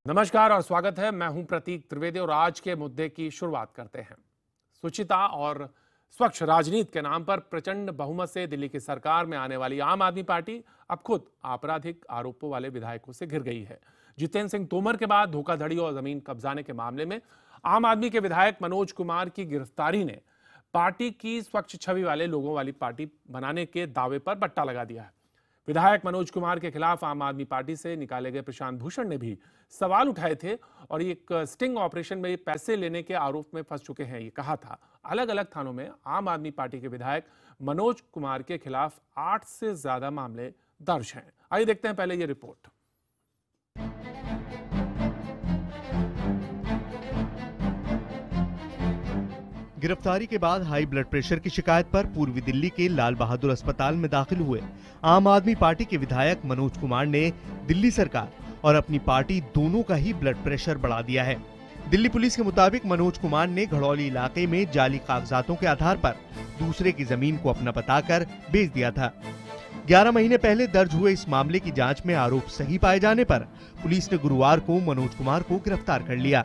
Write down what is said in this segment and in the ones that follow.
नमस्कार और स्वागत है। मैं हूं प्रतीक त्रिवेदी और आज के मुद्दे की शुरुआत करते हैं। सुचिता और स्वच्छ राजनीति के नाम पर प्रचंड बहुमत से दिल्ली की सरकार में आने वाली आम आदमी पार्टी अब खुद आपराधिक आरोपों वाले विधायकों से घिर गई है। जितेंद्र सिंह तोमर के बाद धोखाधड़ी और जमीन कब्जाने के मामले में आम आदमी के विधायक मनोज कुमार की गिरफ्तारी ने पार्टी की स्वच्छ छवि वाले लोगों वाली पार्टी बनाने के दावे पर बट्टा लगा दिया है। विधायक मनोज कुमार के खिलाफ आम आदमी पार्टी से निकाले गए प्रशांत भूषण ने भी सवाल उठाए थे और एक स्टिंग ऑपरेशन में पैसे लेने के आरोप में फंस चुके हैं। ये कहा था अलग अलग थानों में आम आदमी पार्टी के विधायक मनोज कुमार के खिलाफ 8 से ज्यादा मामले दर्ज हैं। आइए देखते हैं पहले ये रिपोर्ट। गिरफ्तारी के बाद हाई ब्लड प्रेशर की शिकायत पर पूर्वी दिल्ली के लाल बहादुर अस्पताल में दाखिल हुए आम आदमी पार्टी के विधायक मनोज कुमार ने दिल्ली सरकार और अपनी पार्टी दोनों का ही ब्लड प्रेशर बढ़ा दिया है। दिल्ली पुलिस के मुताबिक मनोज कुमार ने घड़ौली इलाके में जाली कागजातों के आधार पर दूसरे की जमीन को अपना बताकर बेच दिया था। 11 महीने पहले दर्ज हुए इस मामले की जांच में आरोप सही पाए जाने पर पुलिस ने गुरुवार को मनोज कुमार को गिरफ्तार कर लिया।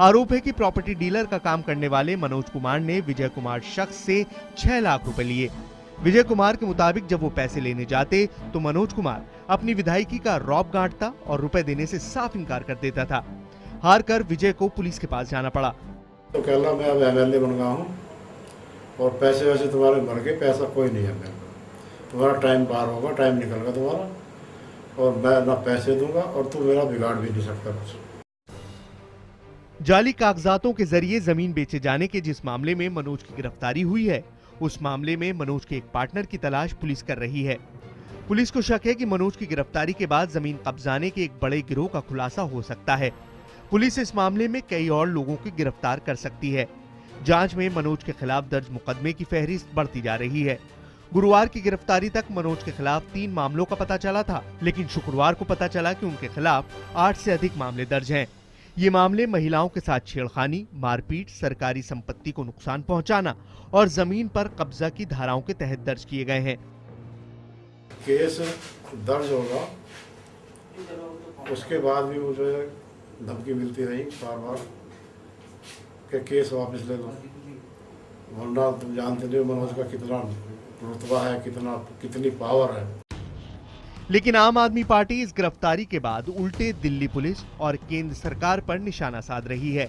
आरोप है कि प्रॉपर्टी डीलर का काम करने वाले मनोज कुमार ने विजय कुमार शख्स से 6 लाख रुपए लिए। विजय कुमार के मुताबिक जब वो पैसे लेने जाते तो मनोज कुमार अपनी विधायकी का रौब गांठता और रुपए देने से साफ इनकार कर देता था। हार कर विजय को पुलिस के पास जाना पड़ा। तो कहला मैं अब एमएलए बन गया हूँ और पैसे वैसे तुम्हारे भर के पैसा कोई नहीं है मेरे को, तुम्हारा टाइम पार होगा, टाइम निकल गया तुम्हारा और मैं ना पैसे दूंगा और तू मेरा बिगाड़ भी नहीं सकता कुछ। जाली कागजातों के जरिए जमीन बेचे जाने के जिस मामले में मनोज की गिरफ्तारी हुई है उस मामले में मनोज के एक पार्टनर की तलाश पुलिस कर रही है। पुलिस को शक है कि मनोज की गिरफ्तारी के बाद जमीन कब्जाने के एक बड़े गिरोह का खुलासा हो सकता है। पुलिस इस मामले में कई और लोगों को गिरफ्तार कर सकती है। जांच में मनोज के खिलाफ दर्ज मुकदमे की फहरिस्त बढ़ती जा रही है। गुरुवार की गिरफ्तारी तक मनोज के खिलाफ 3 मामलों का पता चला था, लेकिन शुक्रवार को पता चला कि उनके खिलाफ 8 से अधिक मामले दर्ज हैं। ये मामले महिलाओं के साथ छेड़खानी, मारपीट, सरकारी संपत्ति को नुकसान पहुंचाना और जमीन पर कब्जा की धाराओं के तहत दर्ज किए गए हैं। केस दर्ज होगा, उसके बाद भी मुझे धमकी मिलती रही बार बार कि केस वापस ले लो, वरना तुम जानते नहीं मनोज का कितना रुतबा है, कितनी पावर है। लेकिन आम आदमी पार्टी इस गिरफ्तारी के बाद उल्टे दिल्ली पुलिस और केंद्र सरकार पर निशाना साध रही है।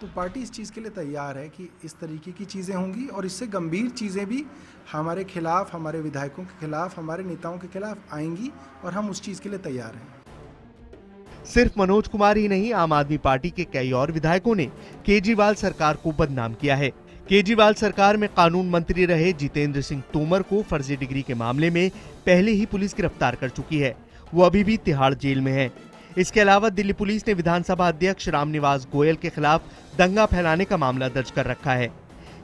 तो पार्टी इस चीज़ के लिए तैयार है कि इस तरीके की चीज़ें होंगी और इससे गंभीर चीज़ें भी हमारे खिलाफ, हमारे विधायकों के खिलाफ, हमारे नेताओं के खिलाफ आएंगी और हम उस चीज़ के लिए तैयार हैं। सिर्फ मनोज कुमार ही नहीं, आम आदमी पार्टी के कई और विधायकों ने केजरीवाल सरकार को बदनाम किया है। केजरीवाल सरकार में कानून मंत्री रहे जितेंद्र सिंह तोमर को फर्जी डिग्री के मामले में पहले ही पुलिस गिरफ्तार कर चुकी है। वो अभी भी तिहाड़ जेल में है। इसके अलावा दिल्ली पुलिस ने विधानसभा अध्यक्ष रामनिवास गोयल के खिलाफ दंगा फैलाने का मामला दर्ज कर रखा है।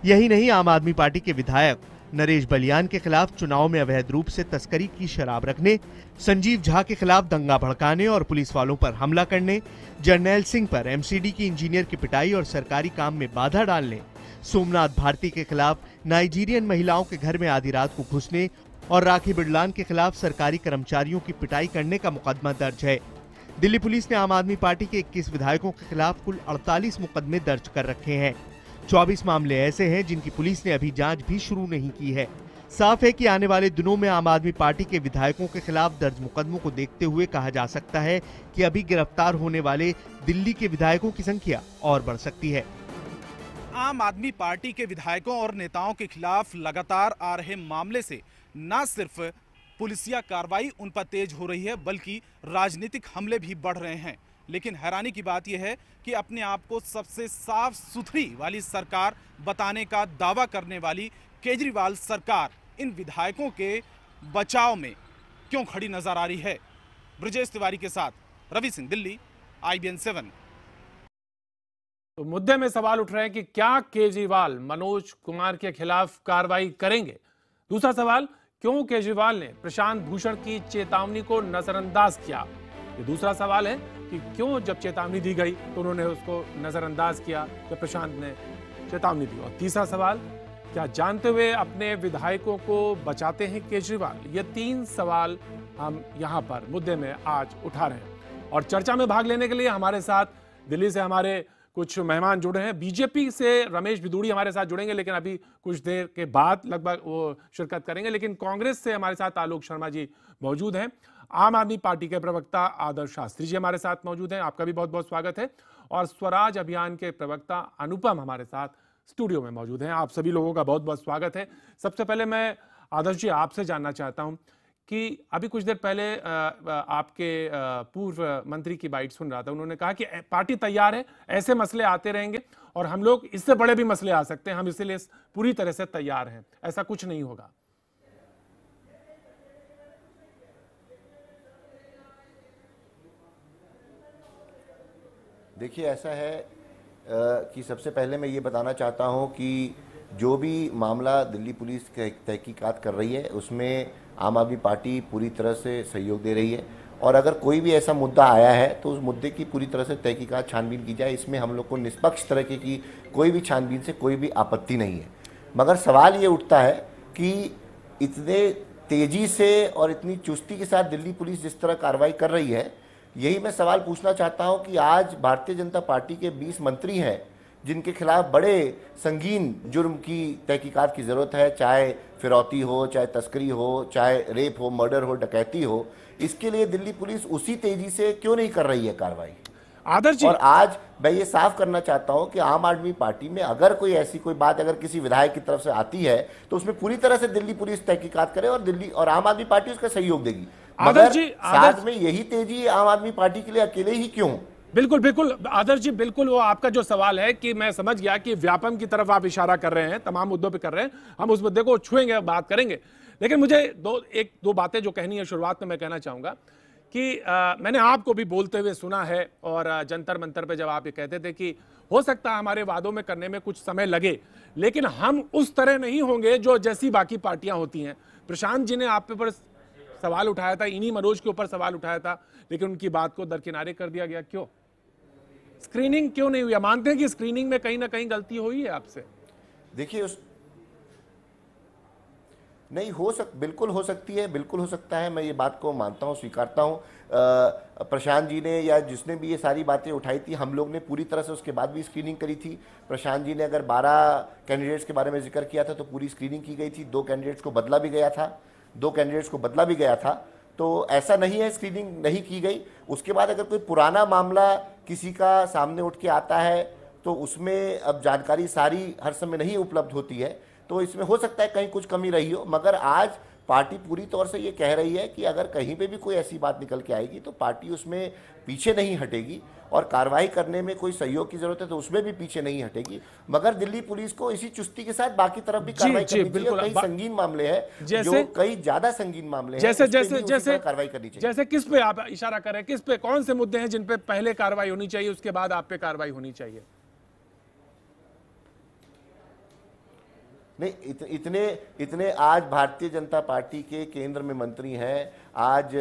यही नहीं, आम आदमी पार्टी के विधायक नरेश बलियान के खिलाफ चुनाव में अवैध रूप से तस्करी की शराब रखने, संजीव झा के खिलाफ दंगा भड़काने और पुलिस वालों पर हमला करने, जर्नैल सिंह पर एमसीडी की इंजीनियर की पिटाई और सरकारी काम में बाधा डालने, सोमनाथ भारती के खिलाफ नाइजीरियन महिलाओं के घर में आधी रात को घुसने और राखी बिड़लान के खिलाफ सरकारी कर्मचारियों की पिटाई करने का मुकदमा दर्ज है। दिल्ली पुलिस ने आम आदमी पार्टी के 21 विधायकों के खिलाफ कुल 48 मुकदमे दर्ज कर रखे हैं। 24 मामले ऐसे हैं जिनकी पुलिस ने अभी जांच भी शुरू नहीं की है। साफ है कि आने वाले दिनों में आम आदमी पार्टी के विधायकों के खिलाफ दर्ज मुकदमों को देखते हुए कहा जा सकता है कि अभी गिरफ्तार होने वाले दिल्ली के विधायकों की संख्या और बढ़ सकती है। आम आदमी पार्टी के विधायकों और नेताओं के खिलाफ लगातार आ रहे मामले से न सिर्फ पुलिसिया कार्रवाई उन पर तेज हो रही है, बल्कि राजनीतिक हमले भी बढ़ रहे हैं। लेकिन हैरानी की बात यह है कि अपने आप को सबसे साफ सुथरी वाली सरकार बताने का दावा करने वाली केजरीवाल सरकार इन विधायकों के बचाव में क्यों खड़ी नजर आ रही है। ब्रजेश तिवारी के साथ रवि सिंह, दिल्ली, IBN 7। तो मुद्दे में सवाल उठ रहे हैं कि क्या केजरीवाल मनोज कुमार के खिलाफ कार्रवाई करेंगे। दूसरा सवाल, क्यों केजरीवाल ने प्रशांत भूषण की चेतावनी को नजरअंदाज किया। ये दूसरा सवाल है कि क्यों जब चेतावनी दी गई तो उन्होंने उसको नजरअंदाज किया जब प्रशांत ने चेतावनी दी। और तीसरा सवाल, क्या जानते हुए अपने विधायकों को बचाते हैं केजरीवाल। ये 3 सवाल हम यहां पर मुद्दे में आज उठा रहे हैं और चर्चा में भाग लेने के लिए हमारे साथ दिल्ली से हमारे कुछ मेहमान जुड़े हैं। बीजेपी से रमेश भिदुड़ी हमारे साथ जुड़ेंगे, लेकिन अभी कुछ देर के बाद लगभग वो शिरकत करेंगे। लेकिन कांग्रेस से हमारे साथ आलोक शर्मा जी मौजूद हैं। आम आदमी पार्टी के प्रवक्ता आदर्श शास्त्री जी हमारे साथ मौजूद हैं, आपका भी बहुत बहुत स्वागत है। और स्वराज अभियान के प्रवक्ता अनुपम हमारे साथ स्टूडियो में मौजूद हैं। आप सभी लोगों का बहुत बहुत स्वागत है। सबसे पहले मैं आदर्श जी आपसे जानना चाहता हूं कि अभी कुछ देर पहले आपके पूर्व मंत्री की बाइट सुन रहा था, उन्होंने कहा कि पार्टी तैयार है, ऐसे मसले आते रहेंगे और हम लोग इससे बड़े भी मसले आ सकते हैं, हम इसीलिए पूरी तरह से तैयार हैं, ऐसा कुछ नहीं होगा। देखिए, ऐसा है कि सबसे पहले मैं ये बताना चाहता हूँ कि जो भी मामला दिल्ली पुलिस तहकीकात कर रही है उसमें आम आदमी पार्टी पूरी तरह से सहयोग दे रही है, और अगर कोई भी ऐसा मुद्दा आया है तो उस मुद्दे की पूरी तरह से तहकीकात छानबीन की जाए। इसमें हम लोग को निष्पक्ष तरीके की कोई भी छानबीन से कोई भी आपत्ति नहीं है। मगर सवाल ये उठता है कि इतने तेज़ी से और इतनी चुस्ती के साथ दिल्ली पुलिस जिस तरह कार्रवाई कर रही है, यही मैं सवाल पूछना चाहता हूं कि आज भारतीय जनता पार्टी के 20 मंत्री हैं जिनके खिलाफ बड़े संगीन जुर्म की तहकीकात की ज़रूरत है, चाहे फिरौती हो, चाहे तस्करी हो, चाहे रेप हो, मर्डर हो, डकैती हो। इसके लिए दिल्ली पुलिस उसी तेजी से क्यों नहीं कर रही है कार्रवाई? आदर्श जी, और आज मैं ये साफ करना चाहता हूं कि आम आदमी पार्टी में अगर कोई ऐसी कोई बात अगर किसी विधायक की तरफ से आती है तो उसमें पूरी तरह से दिल्ली पुलिस तहकीकात करे और दिल्ली और आम आदमी पार्टी उसका सहयोग देगी। मगर साथ में यही तेजी आम आदमी पार्टी के लिए अकेले ही क्यों? बिल्कुल बिल्कुल आदर्श जी, बिल्कुल वो आपका जो सवाल है कि मैं समझ गया कि व्यापम की तरफ आप इशारा कर रहे हैं, तमाम मुद्दों पे कर रहे हैं, हम उस मुद्दे को छुएंगे, बात करेंगे। लेकिन मुझे दो बातें जो कहनी है शुरुआत में मैं कहना चाहूंगा कि मैंने आपको भी बोलते हुए सुना है और जंतर मंतर पे जब आप ये कहते थे कि हो सकता है हमारे वादों में करने में कुछ समय लगे, लेकिन हम उस तरह नहीं होंगे जो जैसी बाकी पार्टियां होती हैं। प्रशांत जी ने आप पे पर सवाल उठाया था, इन्हीं मनोज के ऊपर सवाल उठाया था, लेकिन उनकी बात को दरकिनारे कर दिया गया। क्यों स्क्रीनिंग क्यों नहीं हुई? मानते हैं कि स्क्रीनिंग में कहीं ना कहीं गलती हुई है आपसे? देखिए, नहीं बिल्कुल हो सकती है, बिल्कुल हो सकता है, मैं ये बात को मानता हूँ, स्वीकारता हूँ। प्रशांत जी ने या जिसने भी ये सारी बातें उठाई थी, हम लोग ने पूरी तरह से उसके बाद भी स्क्रीनिंग करी थी। प्रशांत जी ने अगर 12 कैंडिडेट्स के बारे में जिक्र किया था तो पूरी स्क्रीनिंग की गई थी। 2 कैंडिडेट्स को बदला भी गया था, तो ऐसा नहीं है स्क्रीनिंग नहीं की गई। उसके बाद अगर कोई पुराना मामला किसी का सामने उठ के आता है तो उसमें अब जानकारी सारी हर समय नहीं उपलब्ध होती है, तो इसमें हो सकता है कहीं कुछ कमी रही हो। मगर आज पार्टी पूरी तौर से ये कह रही है कि अगर कहीं पे भी कोई ऐसी बात निकल के आएगी तो पार्टी उसमें पीछे नहीं हटेगी, और कार्रवाई करने में कोई सहयोग की जरूरत है तो उसमें भी पीछे नहीं हटेगी। मगर दिल्ली पुलिस को इसी चुस्ती के साथ बाकी तरफ भी कार्रवाई करनी चाहिए। कई संगीन मामले हैं, जो कई ज्यादा संगीन मामले हैं, जैसे कार्रवाई करनी चाहिए। जैसे किस पे आप इशारा कर रहे हैं? किस पे, कौन से मुद्दे हैं जिन पे पहले कार्रवाई होनी चाहिए, उसके बाद आप पे कार्रवाई होनी चाहिए? नहीं, इतने आज भारतीय जनता पार्टी के केंद्र में मंत्री हैं। आज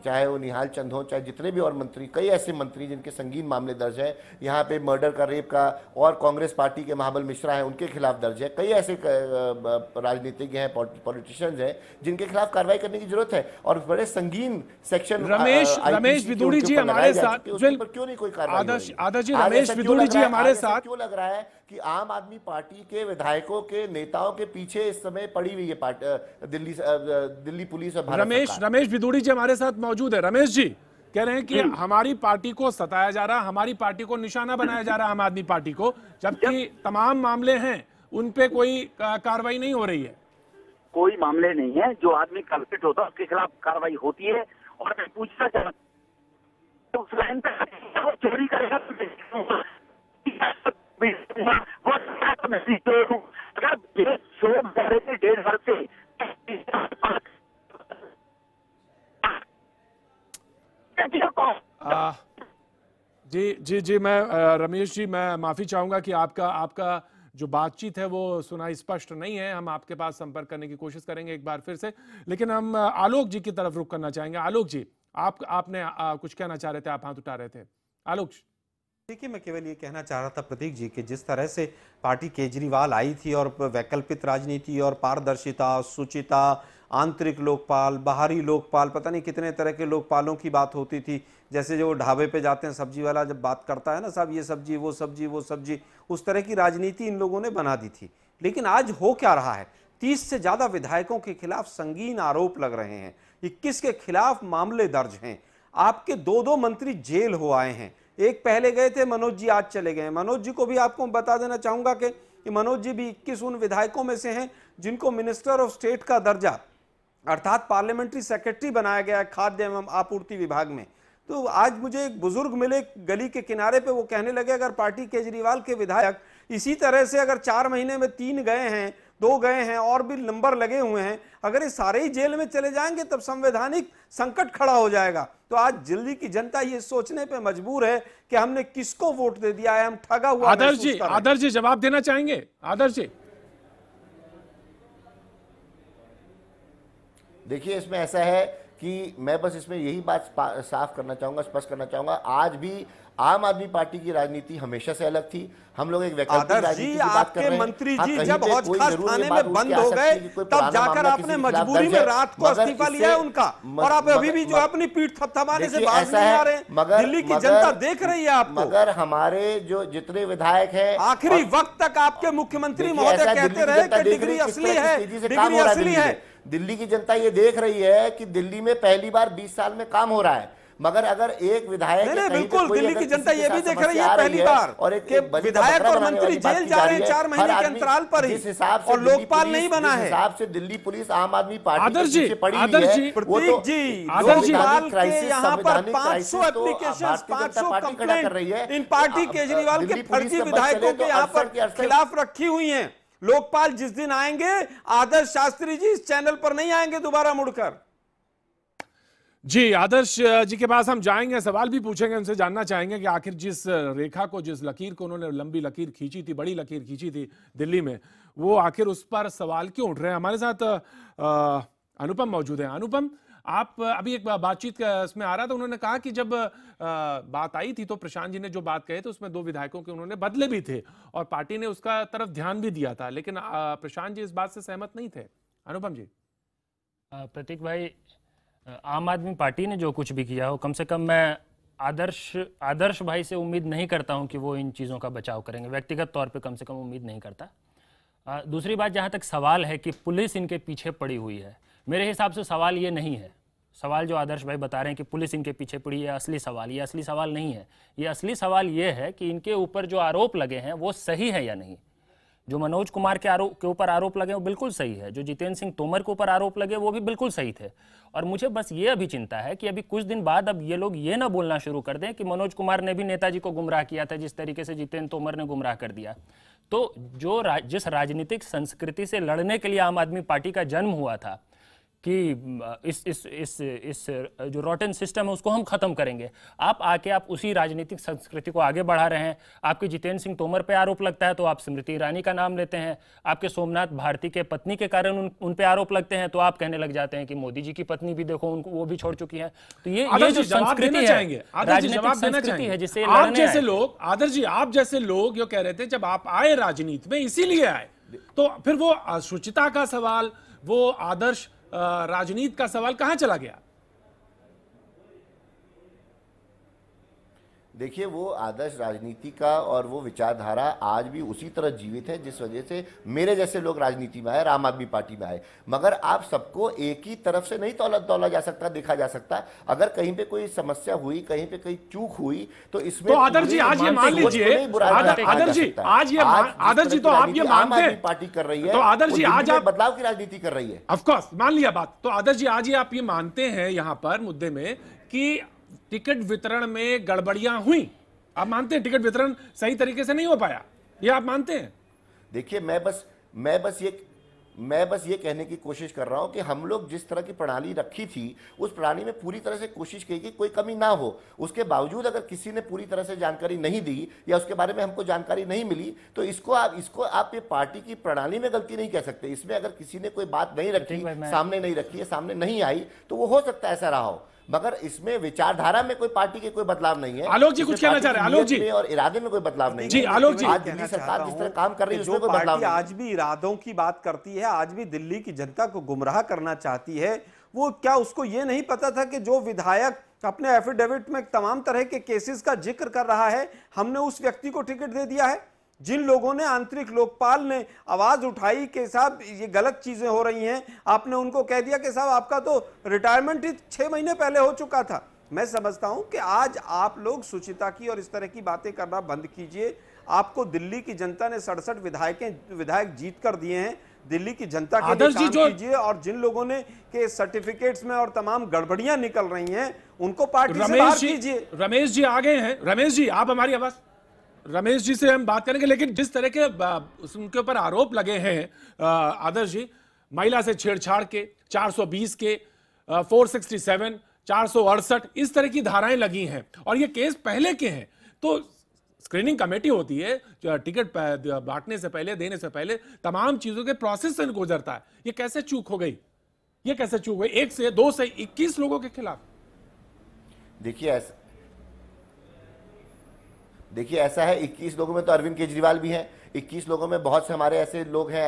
चाहे वो निहाल चंद हो, चाहे जितने भी और मंत्री, कई ऐसे मंत्री जिनके संगीन मामले दर्ज है यहाँ पे, मर्डर का, रेप का, और कांग्रेस पार्टी के महाबल मिश्रा हैं उनके खिलाफ दर्ज है। कई ऐसे राजनीतिज्ञ हैं, पॉलिटिशियंस हैं जिनके खिलाफ कार्रवाई करने की जरूरत है, और बड़े संगीन सेक्शन रमेश भिदुड़ी जी हमारे साथ, क्यों नहीं कोई कार्रवाई? आदर्श जी, रमेश भिदुड़ी जी हमारे साथ, क्यों लग रहा है कि आम आदमी पार्टी के विधायकों के नेताओं के पीछे इस समय पड़ी हुई है दिल्ली पुलिस और भारत सरकार? रमेश भिदुड़ी जी हमारे साथ मौजूद है। रमेश जी कह रहे हैं कि हमारी पार्टी को सताया जा रहा, हमारी पार्टी को निशाना बनाया जा रहा, आम आदमी पार्टी को, जबकि तमाम मामले हैं उन पे कोई कार्रवाई नहीं हो रही है। कोई मामले नहीं है, जो आदमी कल्पित होता है उसके खिलाफ कार्रवाई होती है। और मैं पूछना चाहता हूँ, उस लाइन पे चोरी करेगा जी मैं रमेश जी, मैं माफी चाहूंगा कि आपका जो बातचीत है वो सुनाई स्पष्ट नहीं है। हम आपके पास संपर्क करने की कोशिश करेंगे एक बार फिर से, लेकिन हम आलोक जी की तरफ रुख करना चाहेंगे। आलोक जी, आपने कुछ कहना चाह रहे थे, आप हाथ उठा रहे थे। आलोक। देखिए, मैं केवल ये कहना चाह रहा था प्रतीक जी कि जिस तरह से पार्टी केजरीवाल आई थी और वैकल्पिक राजनीति और पारदर्शिता, शुचिता आंतरिक लोकपाल, बाहरी लोकपाल, पता नहीं कितने तरह के लोकपालों की बात होती थी। जैसे जो ढाबे पे जाते हैं सब्जी वाला जब बात करता है ना, साहब ये सब्जी वो सब्जी वो सब्जी, उस तरह की राजनीति इन लोगों ने बना दी थी। लेकिन आज हो क्या रहा है, 30 से ज्यादा विधायकों के खिलाफ संगीन आरोप लग रहे हैं, 21 के खिलाफ मामले दर्ज हैं। आपके 2 मंत्री जेल हो आए हैं, एक पहले गए थे, मनोज जी आज चले गए। मनोज जी को भी आपको बता देना चाहूंगा कि मनोज जी भी 21 उन विधायकों में से हैं जिनको मिनिस्टर ऑफ स्टेट का दर्जा अर्थात पार्लियामेंट्री सेक्रेटरी बनाया गया है खाद्य एवं आपूर्ति विभाग में। तो आज मुझे एक बुजुर्ग मिले गली के किनारे पे, वो कहने लगे अगर पार्टी केजरीवाल के विधायक इसी तरह से अगर 4 महीने में 3 गए हैं, 2 गए हैं और भी नंबर लगे हुए हैं, अगर ये सारे ही जेल में चले जाएंगे तब संवैधानिक संकट खड़ा हो जाएगा। तो आज दिल्ली की जनता ये सोचने पे मजबूर है कि हमने किसको वोट दे दिया है, हम ठगा हुआ। आदर्श जी जवाब देना चाहेंगे? आदर्श जी देखिए, इसमें ऐसा है कि मैं बस इसमें यही बात साफ करना चाहूंगा, स्पष्ट करना चाहूंगा, आज भी आम आदमी पार्टी की राजनीति हमेशा से अलग थी। हम लोग एक वैकल्पिक राजनीति की बात कर रहे हैं। मंत्री जी जब हौज खास थाने में बंद हो गए तब जाकर आपने मजबूरी में रात को इस्तीफा लिया है उनका, और आप अभी भी जो अपनी पीठ थपथपाने से बाहर नहीं आ रहे। दिल्ली की जनता देख रही है आपको। मगर हमारे जो जितने विधायक हैं, आखिरी वक्त तक आपके मुख्यमंत्री महोदय कहते रहे कि डिग्री असली है, डिग्री असली है। दिल्ली की जनता ये देख रही है कि दिल्ली में पहली बार 20 साल में काम हो रहा है। मगर अगर एक विधायक नहीं, बिल्कुल दिल्ली की जनता ये भी देख रही है पहली बार और एक विधायक और मंत्री जेल जा रहे हैं 4 महीने के अंतराल पर ही, और लोकपाल नहीं बना है। हिसाब से दिल्ली पुलिस आम आदमी पार्टी आदर्श जी यहाँ पर 500 एप्लीकेशन 500 कंप्लेंट इन पार्टी केजरीवाल के फर्जी विधायकों के यहाँ पर खिलाफ रखी हुई है। लोकपाल जिस दिन आएंगे, आदर्श शास्त्री जी इस चैनल पर नहीं आएंगे दोबारा मुड़कर। जी, आदर्श जी के पास हम जाएंगे, सवाल भी पूछेंगे, उनसे जानना चाहेंगे कि आखिर जिस रेखा को, जिस लकीर को उन्होंने लंबी लकीर खींची थी, बड़ी लकीर खींची थी दिल्ली में, वो आखिर उस पर सवाल क्यों उठ रहे हैं। हमारे साथ अनुपम मौजूद हैं। अनुपम, आप अभी एक बातचीत इसमें आ रहा था, उन्होंने कहा कि जब बात आई थी तो प्रशांत जी ने जो बात कही तो उसमें 2 विधायकों के उन्होंने बदले भी थे और पार्टी ने उसका तरफ ध्यान भी दिया था, लेकिन प्रशांत जी इस बात से सहमत नहीं थे। अनुपम जी। प्रतीक भाई, आम आदमी पार्टी ने जो कुछ भी किया हो, कम से कम मैं आदर्श भाई से उम्मीद नहीं करता हूं कि वो इन चीज़ों का बचाव करेंगे, व्यक्तिगत तौर पे कम से कम उम्मीद नहीं करता। दूसरी बात, जहां तक सवाल है कि पुलिस इनके पीछे पड़ी हुई है, मेरे हिसाब से सवाल ये नहीं है। सवाल जो आदर्श भाई बता रहे हैं कि पुलिस इनके पीछे पड़ी है, असली सवाल, ये असली सवाल नहीं है। ये असली सवाल ये है कि इनके ऊपर जो आरोप लगे हैं वो सही है या नहीं। जो मनोज कुमार के ऊपर आरोप लगे वो बिल्कुल सही है, जो जितेंद्र सिंह तोमर के ऊपर आरोप लगे वो भी बिल्कुल सही थे। और मुझे बस ये अभी चिंता है कि अभी कुछ दिन बाद अब ये लोग ये ना बोलना शुरू कर दें कि मनोज कुमार ने भी नेताजी को गुमराह किया था जिस तरीके से जितेंद्र तोमर ने गुमराह कर दिया। तो जिस राजनीतिक संस्कृति से लड़ने के लिए आम आदमी पार्टी का जन्म हुआ था कि इस जो रॉटन सिस्टम है उसको हम खत्म करेंगे, आप उसी राजनीतिक संस्कृति को आगे बढ़ा रहे हैं। आपके जितेंद्र सिंह तोमर पे आरोप लगता है तो आप स्मृति ईरानी का नाम लेते हैं, आपके सोमनाथ भारती के पत्नी के कारण उन पे आरोप लगते हैं तो आप कहने लग जाते हैं कि मोदी जी की पत्नी भी देखो उनको वो भी छोड़ चुकी है। तो ये जो संस्कृति है, राजनीतिक संस्कृति है जिससे आप जैसे लोग, आदर्श जी आप जैसे लोग जो कह रहे थे जब आप आए राजनीति में इसीलिए आए, तो फिर वो शुचिता का सवाल, वो आदर्श राजनीति का सवाल कहां चला गया? देखिए, वो आदर्श राजनीति का और वो विचारधारा आज भी उसी तरह जीवित है जिस वजह से मेरे जैसे लोग राजनीति में आए, आम आदमी पार्टी में आए। मगर आप सबको एक ही तरफ से नहीं तौला जा सकता, देखा जा सकता। अगर कहीं पे कोई समस्या हुई, कहीं पे कोई चूक हुई तो इसमें तो आदर्श जी आज ये मान लीजिए, आदर्श जी आज ये, आदर्श जी तो आप ये मानते हैं पार्टी कर रही है, तो आदर्श जी आज आप बदलाव की राजनीति कर रही है। ऑफ कोर्स मान लिया बात। तो आदर्श जी आज ये आप ये मानते हैं यहाँ पर मुद्दे में कि टिकट वितरण में गड़बड़ियां हुई? आप मानते हैं टिकट वितरण सही तरीके से नहीं हो पाया, ये आप मानते हैं? देखिए, मैं बस ये कहने की कोशिश कर रहा हूं कि हम लोग जिस तरह की प्रणाली रखी थी उस प्रणाली में पूरी तरह से कोशिश की कि कोई कमी ना हो। उसके बावजूद अगर किसी ने पूरी तरह से जानकारी नहीं दी या उसके बारे में हमको जानकारी नहीं मिली तो इसको आप ये पार्टी की प्रणाली में गलती नहीं कह सकते। इसमें अगर किसी ने कोई बात नहीं रखी, सामने नहीं रखी है, सामने नहीं आई तो वो हो सकता है ऐसा रहा हो। मगर इसमें विचारधारा में कोई पार्टी के कोई बदलाव नहीं है। आलोक जी कुछ कहना चाह रहे हैं? आलोक जी और इरादे में कोई बदलाव नहीं जी, है। आलोक जी आज दिल्ली सरकार जिस तरह काम कर रही है उसमें कोई बदलाव नहीं। आज भी इरादों की बात करती है, आज भी दिल्ली की जनता को गुमराह करना चाहती है, वो क्या उसको ये नहीं पता था कि जो विधायक अपने एफिडेविट में तमाम तरह के केसेस का जिक्र कर रहा है, हमने उस व्यक्ति को टिकट दे दिया है? जिन लोगों ने आंतरिक लोकपाल ने आवाज उठाई कि साहब ये गलत चीजें हो रही हैं, आपने उनको कह दिया कि साहब आपका तो रिटायरमेंट ही 6 महीने पहले हो चुका था। मैं समझता हूं कि आज आप लोग सुचिता की और इस तरह की बातें करना बंद कीजिए। आपको दिल्ली की जनता ने 67 विधायक जीत कर दिए हैं। दिल्ली की जनता के लिए काम कीजिए और जिन लोगों ने के सर्टिफिकेट्स में और तमाम गड़बड़ियां निकल रही हैं उनको पार्टी से बाहर कीजिए। रमेश जी आ गए हैं। रमेश जी आप हमारी आवाज, रमेश जी से हम बात करेंगे, लेकिन जिस तरह के उनके ऊपर आरोप लगे हैं आदर्श जी, महिला से छेड़छाड़ के 420 के 467 468 इस तरह की धाराएं लगी हैं और ये केस पहले के हैं, तो स्क्रीनिंग कमेटी होती है टिकट बांटने से पहले, देने से पहले तमाम चीजों के प्रोसेस से गुजरता है। ये कैसे चूक हो गई? ये कैसे चूक हुई? 1 से 2 से 21 लोगों के खिलाफ? देखिए ऐसा है, 21 लोगों में तो अरविंद केजरीवाल भी हैं, 21 लोगों में बहुत से हमारे ऐसे लोग हैं,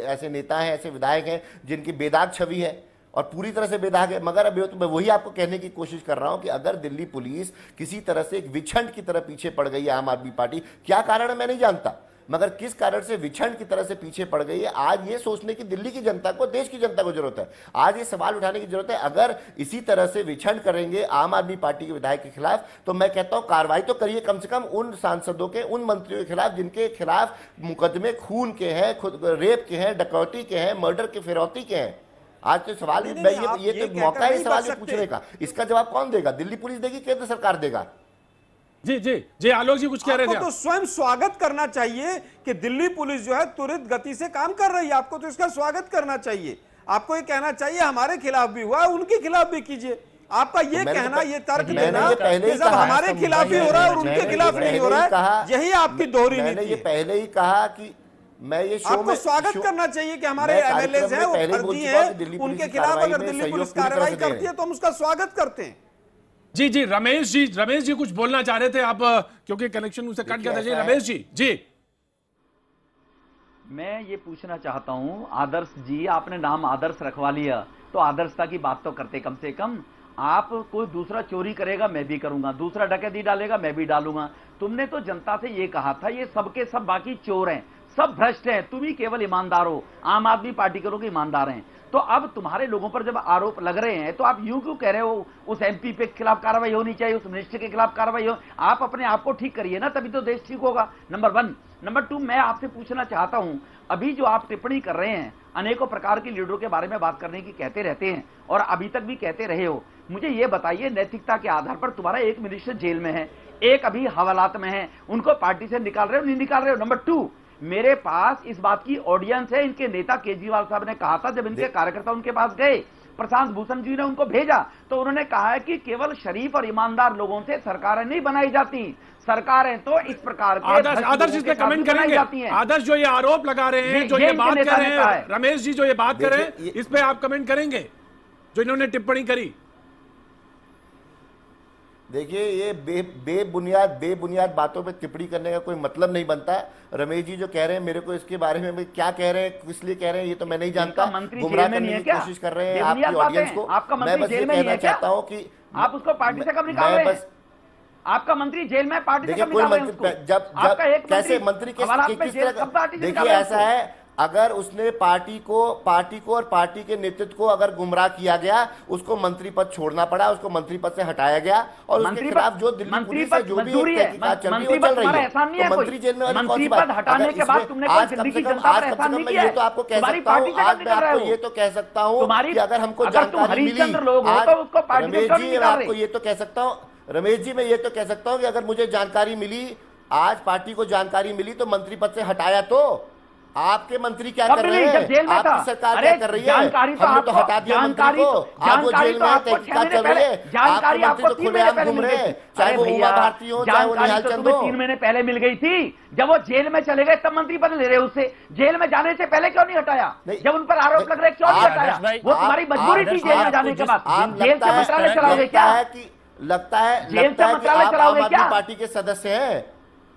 ऐसे नेता हैं, ऐसे विधायक हैं जिनकी बेदाग छवि है और पूरी तरह से बेदाग है। मगर अभी तो मैं वही आपको कहने की कोशिश कर रहा हूं कि अगर दिल्ली पुलिस किसी तरह से एक विछंड की तरह पीछे पड़ गई है आम आदमी पार्टी, क्या कारण है मैं नहीं जानता, मगर किस कारण से विछंड की तरह से पीछे पड़ गई है, आज ये सोचने की दिल्ली की जनता को, देश की जनता को जरूरत है। आज ये सवाल उठाने की जरूरत है, अगर इसी तरह से विछंड करेंगे आम आदमी पार्टी के विधायक के खिलाफ, तो मैं कहता हूं कार्रवाई तो करिए कम से कम उन सांसदों के, उन मंत्रियों के खिलाफ जिनके खिलाफ मुकदमे खून के हैं, रेप के हैं, डकैती के हैं, मर्डर के, फिरौती के हैं। आज तो सवाल ये तो मौका है सवाल ये पूछने का, इसका जवाब कौन देगा? दिल्ली पुलिस देगी, केंद्र सरकार देगा? जी जी जी आलोक जी कुछ कह रहे थे। तो स्वयं स्वागत करना चाहिए कि दिल्ली पुलिस जो है तुरंत गति से काम कर रही है, आपको तो इसका स्वागत करना चाहिए। आपको ये कहना चाहिए हमारे खिलाफ भी हुआ, उनके खिलाफ भी कीजिए। आपका ये कहना, ये तर्क देना कि सब हमारे खिलाफ ही हो रहा है और उनके खिलाफ नहीं हो रहा है, यही आपकी दोहरी नीति है। मैंने ये पहले ही कहा कि मैं ये आपको स्वागत करना चाहिए कि हमारे एमएलए हैं वो फर्जी हैं, उनके खिलाफ अगर दिल्ली पुलिस कार्रवाई करती है तो हम उसका स्वागत करते हैं। जी जी रमेश जी कुछ बोलना चाह रहे थे आप, क्योंकि कनेक्शन उनसे कट गया था। जी रमेश जी मैं ये पूछना चाहता हूं, आदर्श जी आपने नाम आदर्श रखवा लिया तो आदर्शता की बात तो करते कम से कम। आप कोई दूसरा चोरी करेगा मैं भी करूंगा, दूसरा डकैती डालेगा मैं भी डालूंगा। तुमने तो जनता से ये कहा था ये सबके सब बाकी चोर हैं, सब भ्रष्ट हैं, तुम ही केवल ईमानदार हो, आम आदमी पार्टी के लोग ईमानदार हैं। तो अब तुम्हारे लोगों पर जब आरोप लग रहे हैं तो आप यूं क्यों कह रहे हो उस एमपी पे खिलाफ कार्रवाई होनी चाहिए, उस मिनिस्टर के खिलाफ कार्रवाई हो? आप अपने आप को ठीक करिए ना, तभी तो देश ठीक होगा। नंबर 1। नंबर 2, मैं आपसे पूछना चाहता हूं, अभी जो आप टिप्पणी कर रहे हैं, अनेकों प्रकार के लीडरों के बारे में बात करने की कहते रहते हैं और अभी तक भी कहते रहे हो, मुझे ये बताइए नैतिकता के आधार पर तुम्हारा एक मिनिस्टर जेल में है, एक अभी हवालात में है, उनको पार्टी से निकाल रहे हो नहीं निकाल रहे हो? नंबर 2, मेरे पास इस बात की ऑडियंस है, इनके नेता केजरीवाल साहब ने कहा था जब इनके कार्यकर्ता उनके पास गए, प्रशांत भूषण जी ने उनको भेजा तो उन्होंने कहा है कि केवल शरीफ और ईमानदार लोगों से सरकारें नहीं बनाई जाती, सरकारें तो इस प्रकार के आदर्श इस पे कमेंट करेंगे। आदर्श जो ये आरोप लगा रहे हैं, जो ये बात कर रहे हैं, रमेश जी जो ये बात कर रहे हैं, इस पे आप कमेंट करेंगे जो इन्होंने टिप्पणी करी? देखिए ये बेबुनियाद बातों पे टिप्पणी करने का कोई मतलब नहीं बनता। रमेश जी जो कह रहे हैं मेरे को इसके बारे में क्या कह रहे हैं, किस लिए कह रहे हैं, ये तो मैं नहीं जानता। गुमराह करने की कोशिश कर रहे हैं आपकी ऑडियंस को। मैं बस ये कहना चाहता हूँ कि आप उसको पार्टी से कब निकाल रहे हैं? आपका मंत्री जेल में, पार्टी से कब निकाल रहे हैं उसको? जब कैसे मंत्री किस तरह, देखिए ऐसा है, अगर उसने पार्टी को और पार्टी के नेतृत्व को अगर गुमराह किया गया, उसको मंत्री पद छोड़ना पड़ा, उसको मंत्री पद से हटाया गया और उसके खिलाफ जो दिल्ली पुलिस है जो भी तहकीकात चल रही है वो चल रही है, तो मंत्री जेल में वाली कौन सी बात? हटाने के बाद तुमने आज कम से कम मैं ये तो आपको कह सकता हूँ, आज मैं आपको ये तो कह सकता हूँ कि अगर हमको जानकारी मिली, रमेश जी आपको ये तो कह सकता हूँ, रमेश जी मैं ये तो कह सकता हूँ कि अगर मुझे जानकारी मिली, आज पार्टी को जानकारी मिली तो मंत्री पद से हटाया तो आपके मंत्री क्या कब कर रहे रिलीज? जब हैं? जेल में था। आपकी सरकार अरे क्या कर रही है? जानकारी तो हमने तो आपको, हटा दिया मंत्री जानकारी को। तो, आज वो जानकारी जेल तो में आपको 6 तहकीकात महीने चल रही पहले, है। जानकारी आपके आपको मंत्री तो 3 महीने खुलेआम पहले घूम मिल रहे गई हैं, थी। चाहे अरे वो उमा भैया, भारती हो, चाहे वो जानकारी निहाल तो चंद तुम्हें हो। 3 महीने पहले मिल गई थी। जब वो जेल में चले गए तब मंत्री पद ले रहे हो उससे। जेल में जाने से पहले क्यों नहीं हटाया? जब उन पर आरोप लग रहे क्यों नहीं हटाया? वो तुम्हारी मजबूरी थी जेल में जाने के बाद। जेल से मंत्रालय चलाओगे क्या? लगता है जेल से कि मंत्रालय आप आम चलाओगे आदमी क्या? पार्टी के सदस्य हैं।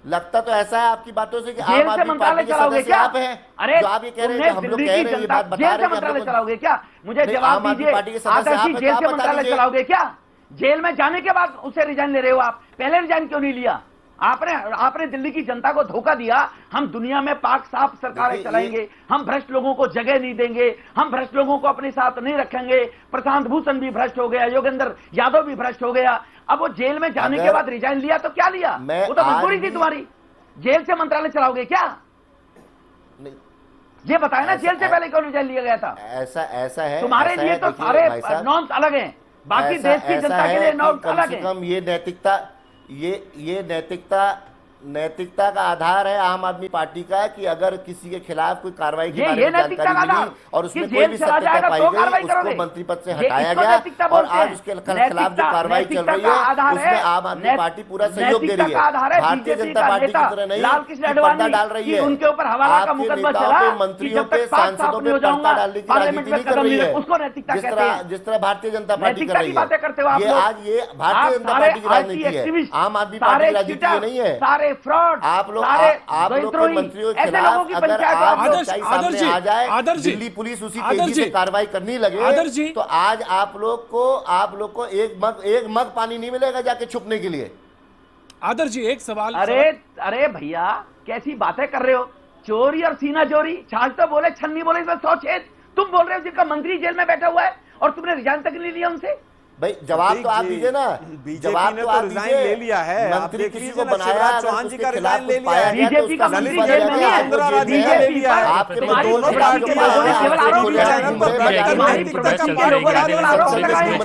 लगता तो ऐसा है आपकी बातों से कि जेल आम से आदमी मंत्रालय पार्टी के चलाओगे सदस्य क्या? आप हैं। अरे जो आप ये कह रहे हैं तुमने कि हम लोग दिल्ली कह की रहे हैं, ये जनता बात बता जेल रहे से हैं कि हम मंत्रालय लोग चलाओगे क्या? मुझे नहीं, जवाब आम आदमी दीजिए। पार्टी के सदस्य आदर्श आप जी हैं, जेल तो से आप बता मंत्रालय दीजिए। चलाओगे क्या? जेल में जाने के बाद उसे रिजाइन ले रहे हो आप, पहले रिजाइन क्यों नहीं लिया? आपने दिल्ली की जनता को धोखा दिया। हम दुनिया में पाक साफ सरकारें चलाएंगे, हम भ्रष्ट लोगों को जगह नहीं देंगे, हम भ्रष्ट लोगों को अपने साथ नहीं रखेंगे। प्रशांत भूषण भी भ्रष्ट हो गया, योगेंद्र यादव भी भ्रष्ट हो गया। अब वो जेल में जाने के बाद रिजाइन लिया तो क्या लिया? वो तो मजबूरी थी तुम्हारी। जेल से मंत्रालय चलाओगे क्या? ये बताया ना, जेल से पहले क्यों रिजाइन लिया गया था? ऐसा है तुम्हारे लिए तो सारे नॉर्म्स अलग हैं, बाकी देश की जनता के लिए नॉर्म्स अलग हैं। कम ये नैतिकता, ये नैतिकता का आधार है आम आदमी पार्टी का कि अगर किसी के खिलाफ कोई कार्रवाई के बारे में जानकारी मिली और उसमें कोई भी सत्यता पाई गई, उसको मंत्री पद से हटाया गया। और आज उसके खिलाफ जो कार्रवाई चल रही है उसमें आम आदमी पार्टी पूरा सहयोग दे रही है। भारतीय जनता पार्टी की तरह नहीं कि पर्दा डाल रही है। उनके ऊपर हवाला का मुकदमा चला, मंत्रियों पे, सांसदों पे पर्दा डालने की राजनीति नहीं कर रही है। जिस तरह भारतीय जनता पार्टी कर रही है। ये आज ये भारतीय जनता पार्टी की राजनीति है, आम आदमी पार्टी की राजनीति नहीं है। सारे फ्रॉड, आप लोग के मंत्रियों के खिलाफ अगर आज सच्चाई सामने आ जाए, दिल्ली पुलिस उसी तेजी से कार्रवाई करने लगे, तो आज आप लोग को एक मग पानी नहीं मिलेगा जाके छुपने के लिए। आदर्श जी एक सवाल। अरे भैया कैसी बातें कर रहे हो? चोरी और सीना चोरी, छाछ तो बोले छन्नी बोले, इसमें 100 छेद। तुम बोल रहे हो जिनका मंत्री जेल में बैठा हुआ है और तुमने रिजाइन तक नहीं लिया उनसे। भाई जवाब तो आप दीजिए ना। बीजेपी ने तो रिजाइन ले लिया है। मंत्री किसी को बनाया, चौहान जी का खिलाफ रिजाइन ले कुछ पाया गया तो बीजेपी का उसका मंत्री सस्पेंड जेल किया में गया, है। आपको जेल में बीजेपी है। ले लिया है। आपके तुम्हारी दोनों पार्टी पार्टी के के लोगों ने बारे केवल में आरोप खुले लगाए। आम घूम रहे हैं, तुम्हारी प्रोफेशनल के लोगों ने केवल आरोप लगाए हैं।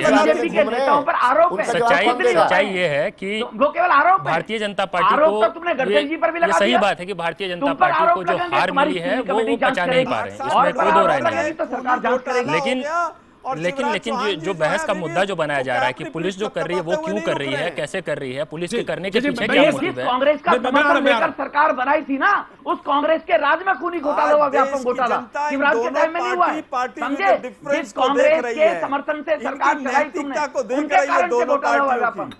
बीजेपी के नेताओं पर आरोप है। सच्चाई ये है कि वो केवल आरोप है। भारतीय जनता पार्टी आरोप तो तुमने गडकरी जी पर भी लगा ये सही दिया। बात है कि भारतीय जनता तुम पर पार्टी को आरोप जो लगेंगे, हार तुम्हारी मिली है कमेटी वो जांच पचा नहीं पा करेगी। रहे, और इसमें कोई दो राय नहीं लगेगी तो सरकार जांच करेगी। लेकिन जो बहस का मुद्दा जो बनाया जा रहा है कि पुलिस जो कर रही है वो क्यों कर रही है, कैसे कर रही है, पुलिस के करने के पीछे क्या मोटिव है? कांग्रेस का समर्थन लेकर सरकार बनाई थी ना, उस कांग्रेस के राज में खूनी घोटाला हुआ, व्यापक घोटाला शिवराज के टाइम में नहीं हुआ है। समझे? जिस कांग्रेस के समर्थन से सरकार चलाई तुमने, उनके कारण से घोटाला हुआ व्यापक।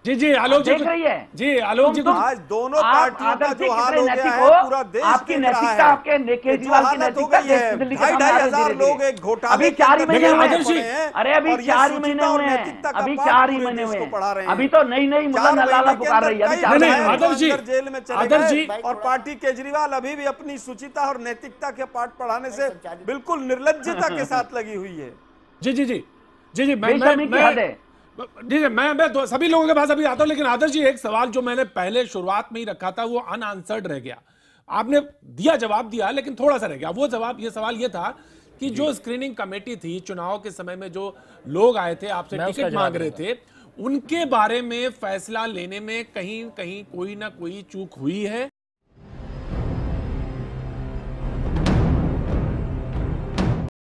जी आलोक जी देख रही है जी आलोक जी आज दोनों पार्टियों का जो हाल हो गया है पूरा देश आपकी नैतिकता, आपके केजरीवाल की नैतिकता दिल्ली के सामने 2,500 लोग एक घोटाले अभी 4 ही महीने हुए आदर्श जी, हैं। अरे अभी 4 ही महीने हुए हैं, अभी 4 ही महीने हुए हैं। अभी तो नई मुल्ला नलाला पुकार रही है। अभी 4 महीने आदर्श जी, जेल में चले आदर्श जी, गए और पार्टी केजरीवाल अभी भी अपनी शुचिता और नैतिकता के पाठ पढ़ाने से बिल्कुल निर्लज्जता के साथ लगी हुई है। जी मैं सभी लोगों के पास अभी आता हूं, लेकिन आदर्श जी एक सवाल जो मैंने पहले शुरुआत में ही रखा था वो अनआंसर्ड रह गया। आपने जवाब दिया लेकिन थोड़ा सा रह गया। वो सवाल ये था कि जो स्क्रीनिंग कमेटी थी, चुनाव के समय में जो लोग आए थे आपसे टिकट मांग रहे थे, उनके बारे में फैसला लेने में कहीं कोई ना कोई चूक हुई है